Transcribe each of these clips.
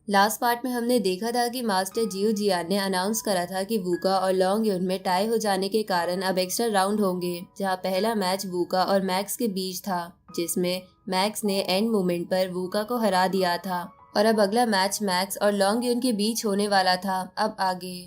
Last part में हमने देखा था कि मास्टर जियो जियान ने अनाउंस करा था कि वूका और लॉन्ग यून में टाई हो जाने के कारण अब एक्स्ट्रा राउंड होंगे, जहां पहला मैच वूका और मैक्स के बीच था, जिसमें मैक्स ने एंड मोमेंट पर वूका को हरा दिया था। और अब अगला मैच मैक्स और लॉन्ग यून के बीच होने वाला था। अब आगे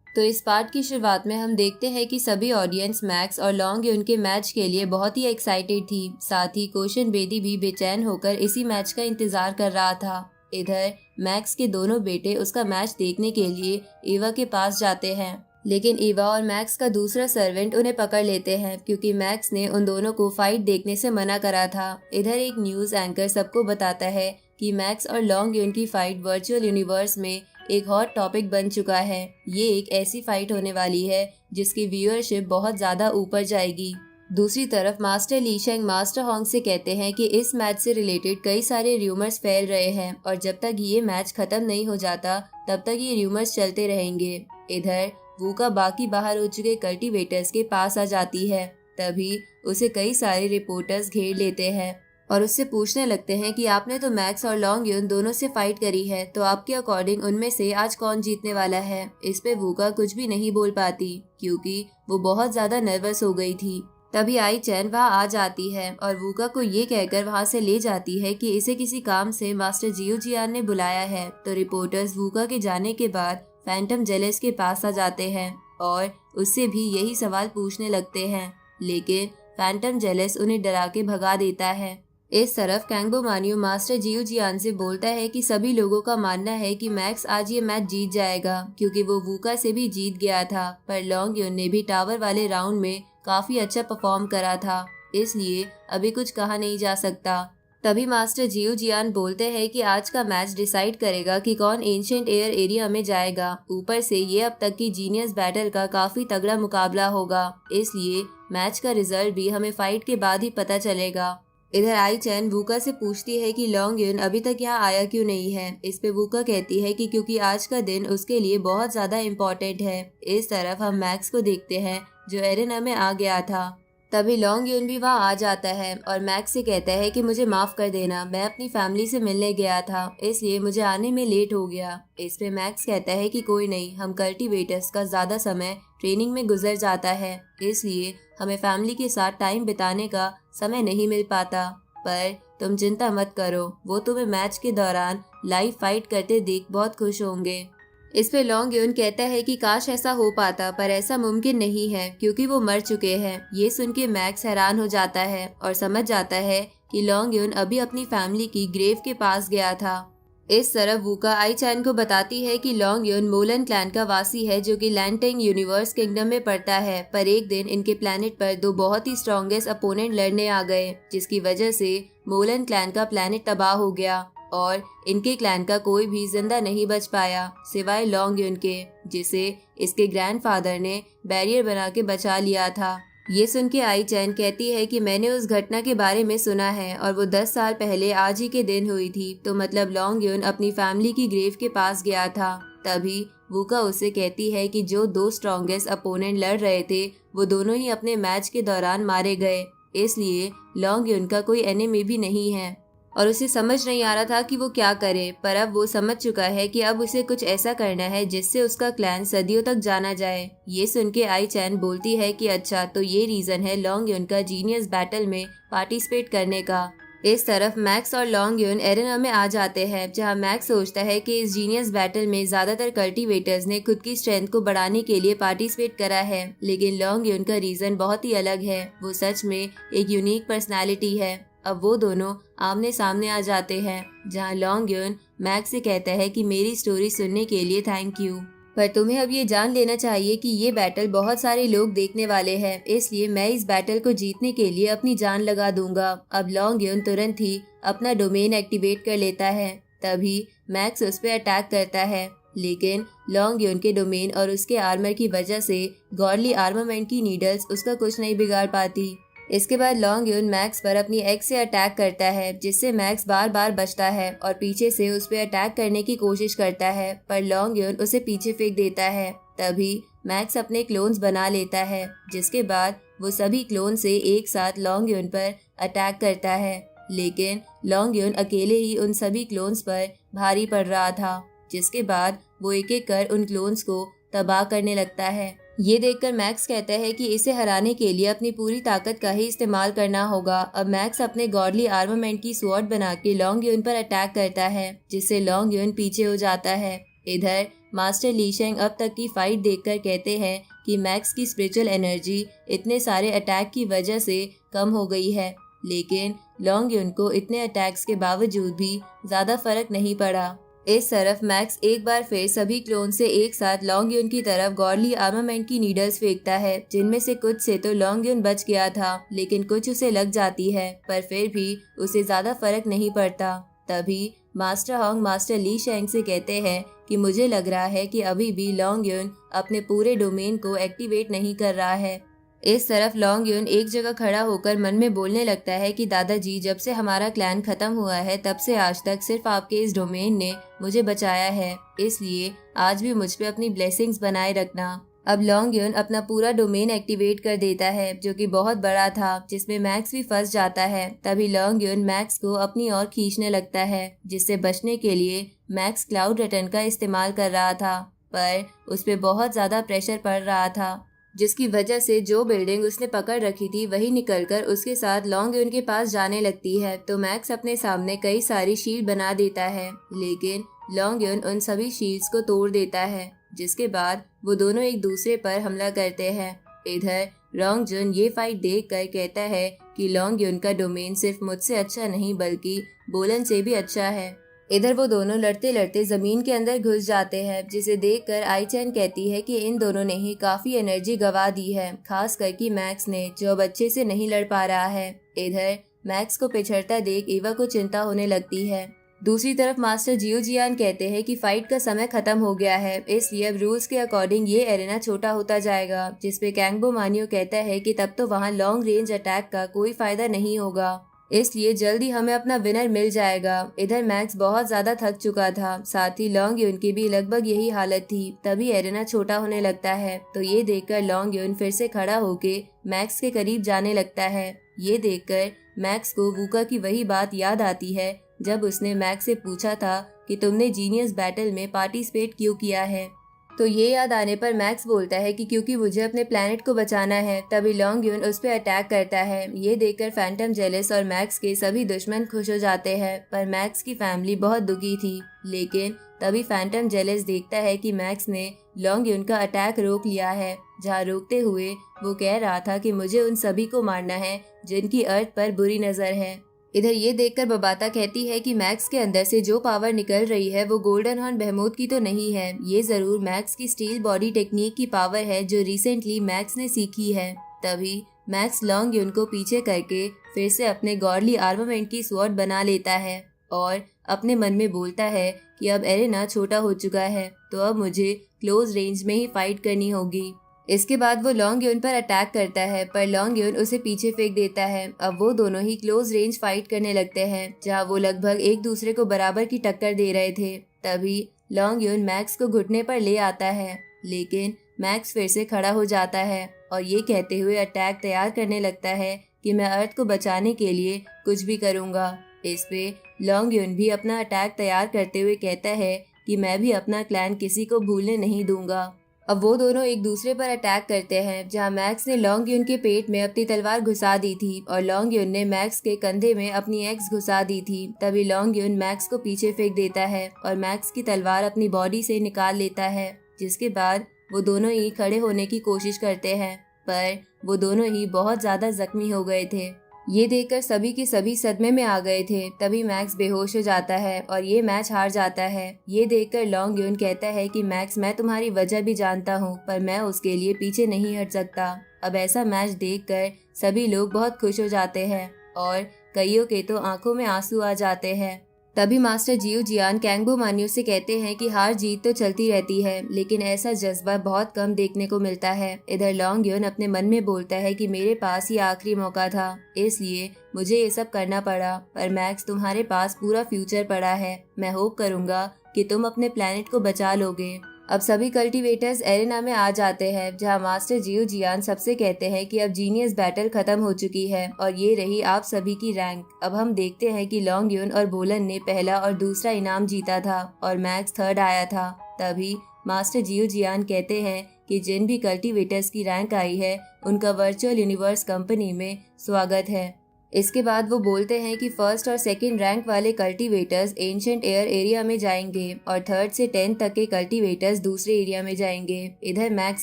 तो इस पार्ट की शुरुआत में हम देखते हैं कि सभी ऑडियंस मैक्स और लॉन्ग यून के मैच के लिए बहुत ही एक्साइटेड थी। साथ ही कोशन बेदी भी बेचैन होकर इसी मैच का इंतजार कर रहा था। इधर मैक्स के दोनों बेटे उसका मैच देखने के लिए ईवा के पास जाते हैं, लेकिन ईवा और मैक्स का दूसरा सर्वेंट उन्हें पकड़ लेते हैं क्योंकि मैक्स ने उन दोनों को फाइट देखने से मना करा था। इधर एक न्यूज एंकर सबको बताता है कि मैक्स और लॉन्ग यून की फाइट वर्चुअल यूनिवर्स में एक हॉट टॉपिक बन चुका है। ये एक ऐसी फाइट होने वाली है जिसकी व्यूअरशिप बहुत ज्यादा ऊपर जाएगी। दूसरी तरफ मास्टर लीशेंग मास्टर होंग से कहते हैं कि इस मैच से रिलेटेड कई सारे र्यूमर्स फैल रहे हैं और जब तक ये मैच खत्म नहीं हो जाता तब तक ये र्यूमर्स चलते रहेंगे। इधर वूका बाकी बाहर हो चुके कल्टीवेटर्स के पास आ जाती है। तभी उसे कई सारे रिपोर्टर्स घेर लेते हैं और उससे पूछने लगते हैं कि आपने तो मैक्स और लॉन्ग यून दोनों से फाइट करी है, तो आपके अकॉर्डिंग उनमें से आज कौन जीतने वाला है। इस पे वूका कुछ भी नहीं बोल पाती क्योंकि वो बहुत ज्यादा नर्वस हो गई थी। तभी आई चैन वहाँ आ जाती है और वूका को ये कहकर वहाँ से ले जाती है कि इसे किसी काम से मास्टर जियो जियान ने बुलाया है। तो रिपोर्टर्स वूका के जाने के बाद फैंटम जेलस के पास आ जाते हैं और उससे भी यही सवाल पूछने लगते हैं, लेकिन फैंटम जेलस उन्हें डरा के भगा देता है। इस तरफ कैंगबो मानियो मास्टर जियो जियान से बोलता है कि सभी लोगों का मानना है कि मैक्स आज ये मैच जीत जाएगा क्योंकि वो वूका से भी जीत गया था, पर लॉन्ग यून ने भी टावर वाले राउंड में काफी अच्छा परफॉर्म करा था, इसलिए अभी कुछ कहा नहीं जा सकता। तभी मास्टर जियो जियान बोलते हैं कि आज का मैच डिसाइड करेगा कि कौन एंशिएंट एयर एरिया में जाएगा। ऊपर से ये अब तक की जीनियस बैटल का काफी तगड़ा मुकाबला होगा, इसलिए मैच का रिजल्ट भी हमें फाइट के बाद ही पता चलेगा। इधर आई चैन वूका से पूछती है कि लॉन्ग यून अभी तक यहाँ आया क्यों नहीं है। इस पे वूका कहती है कि क्योंकि आज का दिन उसके लिए बहुत ज्यादा इम्पोर्टेंट है। इस तरफ हम मैक्स को देखते हैं जो एरेना में आ गया था। तभी लॉन्ग यून भी वहाँ आ जाता है और मैक्स से कहता है कि मुझे माफ कर देना, मैं अपनी फैमिली से मिलने गया था इसलिए मुझे आने में लेट हो गया। इस पे मैक्स कहता है कि कोई नहीं, हम कल्टीवेटर्स का ज्यादा समय ट्रेनिंग में गुजर जाता है, इसलिए हमें फैमिली के साथ टाइम बिताने का समय नहीं मिल पाता। पर तुम चिंता मत करो, वो तुम्हें मैच के दौरान लाइव फाइट करते देख बहुत खुश होंगे। इस पे लॉन्ग यून कहता है कि काश ऐसा हो पाता, पर ऐसा मुमकिन नहीं है क्योंकि वो मर चुके हैं। ये सुन के मैक्स हैरान हो जाता है और समझ जाता है कि लॉन्ग यून अभी अपनी फैमिली की ग्रेव के पास गया था। इस तरफ वूका आई चैन को बताती है कि लॉन्ग यून मोलन क्लैन का वासी है जो कि लैंटेंग यूनिवर्स किंगडम में पड़ता है, पर एक दिन इनके प्लेनेट पर दो बहुत ही स्ट्रॉन्गेस्ट अपोनेंट लड़ने आ गए जिसकी वजह से मोलन क्लैन का प्लेनेट तबाह हो गया और इनके क्लैन का कोई भी जिंदा नहीं बच पाया सिवाय लॉन्ग यून के, जिसे इसके ग्रैंडफादर ने बैरियर बना के बचा लिया था। ये सुन के आई चैन कहती है कि मैंने उस घटना के बारे में सुना है और वो 10 साल पहले आज ही के दिन हुई थी, तो मतलब लॉन्ग यून अपनी फैमिली की ग्रेव के पास गया था। तभी वूका उससे कहती है कि जो दो स्ट्रॉन्गेस्ट अपोनेंट लड़ रहे थे वो दोनों ही अपने मैच के दौरान मारे गए, इसलिए लॉन्ग यून का कोई एनिमी भी नहीं है और उसे समझ नहीं आ रहा था कि वो क्या करे। पर अब वो समझ चुका है कि अब उसे कुछ ऐसा करना है जिससे उसका क्लैन सदियों तक जाना जाए। ये सुन के आई चैन बोलती है कि अच्छा, तो ये रीजन है लॉन्ग यून का जीनियस बैटल में पार्टिसिपेट करने का। इस तरफ मैक्स और लॉन्ग यून एरेना में आ जाते हैं जहां मैक्स सोचता है कि इस जीनियस बैटल में ज्यादातर कल्टीवेटर्स ने खुद की स्ट्रेंथ को बढ़ाने के लिए पार्टिसिपेट करा है, लेकिन लॉन्ग यून का रीजन बहुत ही अलग है। वो सच में एक यूनिक पर्सनैलिटी है। अब वो दोनों आमने सामने आ जाते हैं जहां लॉन्ग यून मैक्स से कहता है कि मेरी स्टोरी सुनने के लिए थैंक यू, पर तुम्हें अब ये जान लेना चाहिए कि ये बैटल बहुत सारे लोग देखने वाले हैं, इसलिए मैं इस बैटल को जीतने के लिए अपनी जान लगा दूंगा। अब लॉन्ग यून तुरंत ही अपना डोमेन एक्टिवेट कर लेता है। तभी मैक्स उस पर अटैक करता है, लेकिन लॉन्ग यून के डोमेन और उसके आर्मर की वजह से गॉडली आर्मामेंट की नीडल्स उसका कुछ नहीं बिगाड़ पाती। इसके बाद लॉन्ग यून मैक्स पर अपनी एक्स से अटैक करता है जिससे मैक्स बार बार बचता है और पीछे से उस पर अटैक करने की कोशिश करता है, पर लॉन्ग यून उसे पीछे फेंक देता है। तभी मैक्स अपने क्लोन्स बना लेता है जिसके बाद वो सभी क्लोन से एक साथ लॉन्ग यून पर अटैक करता है, लेकिन लॉन्ग यून अकेले ही उन सभी क्लोन्स पर भारी पड़ रहा था, जिसके बाद वो एक एक कर उन क्लोन्स को तबाह करने लगता है। ये देखकर मैक्स कहता है कि इसे हराने के लिए अपनी पूरी ताकत का ही इस्तेमाल करना होगा। अब मैक्स अपने गॉडली आर्मामेंट की स्वॉर्ड बना के लॉन्ग यून पर अटैक करता है, जिससे लॉन्ग यून पीछे हो जाता है। इधर मास्टर ली शेंग अब तक की फाइट देखकर कहते हैं कि मैक्स की स्पिरिचुअल एनर्जी इतने सारे अटैक की वजह से कम हो गई है, लेकिन लॉन्ग यून को इतने अटैक्स के बावजूद भी ज्यादा फर्क नहीं पड़ा। इस तरफ मैक्स एक बार फिर सभी क्लोन से एक साथ लॉन्ग यून की तरफ गॉडली आर्मामेंट की नीडल्स फेंकता है, जिनमें से कुछ से तो लॉन्ग यून बच गया था, लेकिन कुछ उसे लग जाती है, पर फिर भी उसे ज्यादा फर्क नहीं पड़ता। तभी मास्टर होंग मास्टर ली शेंग से कहते हैं कि मुझे लग रहा है कि अभी भी लॉन्ग यून अपने पूरे डोमेन को एक्टिवेट नहीं कर रहा है। इस तरफ लॉन्ग यून एक जगह खड़ा होकर मन में बोलने लगता है कि दादाजी, जब से हमारा क्लैन खत्म हुआ है तब से आज तक सिर्फ आपके इस डोमेन ने मुझे बचाया है, इसलिए आज भी मुझ पे अपनी ब्लेसिंग्स बनाए रखना। अब लॉन्ग यून अपना पूरा डोमेन एक्टिवेट कर देता है, जो कि बहुत बड़ा था, जिसमें मैक्स भी फंस जाता है। तभी लॉन्ग यून मैक्स को अपनी ओर खींचने लगता है, जिससे बचने के लिए मैक्स क्लाउड रिटर्न का इस्तेमाल कर रहा था, पर उस पे बहुत ज्यादा प्रेशर पड़ रहा था, जिसकी वजह से जो बिल्डिंग उसने पकड़ रखी थी वही निकलकर उसके साथ लॉन्ग यून के पास जाने लगती है। तो मैक्स अपने सामने कई सारी शील्ड बना देता है, लेकिन लॉन्ग यून उन सभी शील्ड्स को तोड़ देता है, जिसके बाद वो दोनों एक दूसरे पर हमला करते हैं। इधर लॉन्ग जून ये फाइट देख कर कहता है कि लॉन्ग यून का डोमेन सिर्फ मुझसे अच्छा नहीं बल्कि बोलन से भी अच्छा है। इधर वो दोनों लड़ते लड़ते जमीन के अंदर घुस जाते हैं, जिसे देखकर आई चैन कहती है कि इन दोनों ने ही काफी एनर्जी गवा दी है, खास करके मैक्स ने, जो अब अच्छे से नहीं लड़ पा रहा है। इधर मैक्स को पिछड़ता देख ईवा को चिंता होने लगती है। दूसरी तरफ मास्टर जियो जियान कहते हैं कि फाइट का समय खत्म हो गया है, इसलिए अब रूल्स के अकॉर्डिंग ये एरेना छोटा होता जाएगा, जिसपे कैंगबो मानियो कहता है कि तब तो वहाँ लॉन्ग रेंज अटैक का कोई फायदा नहीं होगा, इसलिए जल्दी हमें अपना विनर मिल जाएगा। इधर मैक्स बहुत ज्यादा थक चुका था, साथ ही लॉन्ग यून की भी लगभग यही हालत थी। तभी एरेना छोटा होने लगता है, तो ये देखकर लॉन्ग यून फिर से खड़ा होके मैक्स के करीब जाने लगता है। ये देखकर मैक्स को वूका की वही बात याद आती है जब उसने मैक्स से पूछा था कि तुमने जीनियस बैटल में पार्टिसिपेट क्यों किया है। तो ये याद आने पर मैक्स बोलता है कि क्योंकि मुझे अपने प्लेनेट को बचाना है। तभी लॉन्ग यून उस पर अटैक करता है। ये देखकर फैंटम जेलस और मैक्स के सभी दुश्मन खुश हो जाते हैं, पर मैक्स की फैमिली बहुत दुखी थी। लेकिन तभी फैंटम जेलस देखता है कि मैक्स ने लॉन्ग यून का अटैक रोक लिया है, जहाँ रोकते हुए वो कह रहा था कि मुझे उन सभी को मारना है जिनकी अर्थ पर बुरी नजर है। इधर ये देखकर बबाता कहती है कि मैक्स के अंदर से जो पावर निकल रही है वो गोल्डन हॉर्न बहमूद की तो नहीं है, ये जरूर मैक्स की स्टील बॉडी टेक्निक की पावर है जो रिसेंटली मैक्स ने सीखी है। तभी मैक्स लॉन्ग यून को पीछे करके फिर से अपने गॉडली आर्मामेंट की स्वॉर्ड बना लेता है और अपने मन में बोलता है कि अब एरेना छोटा हो चुका है, तो अब मुझे क्लोज रेंज में ही फाइट करनी होगी। इसके बाद वो लॉन्ग यून पर अटैक करता है, पर लॉन्ग यून उसे पीछे फेंक देता है। अब वो दोनों ही क्लोज रेंज फाइट करने लगते हैं, जहाँ वो लगभग एक दूसरे को बराबर की टक्कर दे रहे थे। तभी लॉन्ग यून मैक्स को घुटने पर ले आता है, लेकिन मैक्स फिर से खड़ा हो जाता है और ये कहते हुए अटैक तैयार करने लगता है कि मैं अर्थ को बचाने के लिए कुछ भी करूँगा। इस पे लॉन्ग यून भी अपना अटैक तैयार करते हुए कहता है कि मैं भी अपना क्लैन किसी को भूलने नहीं दूंगा। अब वो दोनों एक दूसरे पर अटैक करते हैं, जहां मैक्स ने लॉन्ग यून के पेट में अपनी तलवार घुसा दी थी और लॉन्ग यून ने मैक्स के कंधे में अपनी एक्स घुसा दी थी। तभी लॉन्ग यून मैक्स को पीछे फेंक देता है और मैक्स की तलवार अपनी बॉडी से निकाल लेता है, जिसके बाद वो दोनों ही खड़े होने की कोशिश करते हैं, पर वो दोनों ही बहुत ज्यादा जख्मी हो गए थे। ये देखकर सभी के सभी सदमे में आ गए थे। तभी मैक्स बेहोश हो जाता है और ये मैच हार जाता है। ये देखकर लॉन्ग यून कहता है कि मैक्स, मैं तुम्हारी वजह भी जानता हूँ, पर मैं उसके लिए पीछे नहीं हट सकता। अब ऐसा मैच देखकर सभी लोग बहुत खुश हो जाते हैं और कईयों के तो आंखों में आंसू आ जाते हैं। तभी मास्टर जियो जियान कैंगबो मानियो से कहते हैं कि हार जीत तो चलती रहती है, लेकिन ऐसा जज्बा बहुत कम देखने को मिलता है। इधर लॉन्ग यून अपने मन में बोलता है कि मेरे पास ही आखिरी मौका था, इसलिए मुझे ये सब करना पड़ा, पर मैक्स तुम्हारे पास पूरा फ्यूचर पड़ा है। मैं होप करूंगा कि तुम अपने प्लेनेट को बचा लोगे। अब सभी कल्टीवेटर्स एरेना में आ जाते हैं, जहां मास्टर जियो जियान सबसे कहते हैं कि अब जीनियस बैटल खत्म हो चुकी है और ये रही आप सभी की रैंक। अब हम देखते हैं कि लॉन्गयुन और बोलन ने पहला और दूसरा इनाम जीता था और मैक्स थर्ड आया था। तभी मास्टर जियो जियान कहते हैं कि जिन भी कल्टीवेटर्स की रैंक आई है उनका वर्चुअल यूनिवर्स कंपनी में स्वागत है। इसके बाद वो बोलते हैं कि फर्स्ट और सेकंड रैंक वाले कल्टीवेटर्स एंशिएंट एयर एरिया में जाएंगे और थर्ड से 10 तक के कल्टीवेटर्स दूसरे एरिया में जाएंगे। इधर मैक्स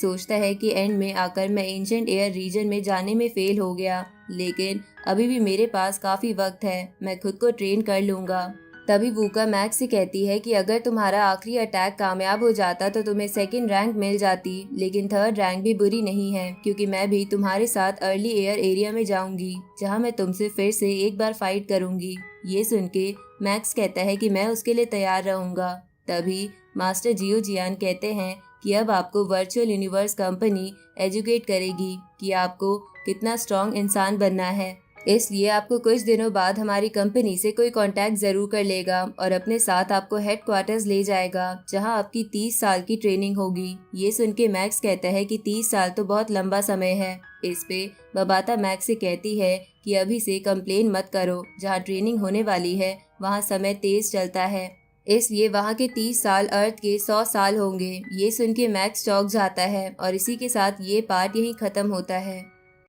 सोचता है कि एंड में आकर मैं एंशिएंट एयर रीजन में जाने में फेल हो गया, लेकिन अभी भी मेरे पास काफी वक्त है, मैं खुद को ट्रेन कर लूंगा। तभी वूका मैक्स से कहती है कि अगर तुम्हारा आखिरी अटैक कामयाब हो जाता तो तुम्हें सेकंड रैंक मिल जाती, लेकिन थर्ड रैंक भी बुरी नहीं है क्योंकि मैं भी तुम्हारे साथ अर्ली एयर एरिया में जाऊंगी, जहां मैं तुमसे फिर से एक बार फाइट करूंगी। ये सुन के मैक्स कहता है कि मैं उसके लिए तैयार रहूंगा। तभी मास्टर जियो जियान कहते हैं कि अब आपको वर्चुअल यूनिवर्स कंपनी एजुकेट करेगी कि आपको कितना स्ट्रॉन्ग इंसान बनना है, इसलिए आपको कुछ दिनों बाद हमारी कंपनी से कोई कांटेक्ट जरूर कर लेगा और अपने साथ आपको हेडक्वार्टर्स ले जाएगा, जहां आपकी 30 साल की ट्रेनिंग होगी। ये सुन के मैक्स कहता है कि 30 साल तो बहुत लंबा समय है। इस पे बबाता मैक्स से कहती है कि अभी से कंप्लेन मत करो, जहां ट्रेनिंग होने वाली है वहां समय तेज चलता है, इसलिए वहां के 30 साल अर्थ के 100 साल होंगे। ये सुन के मैक्स चौंक जाता है और इसी के साथ ये पार्ट यहीं खत्म होता है।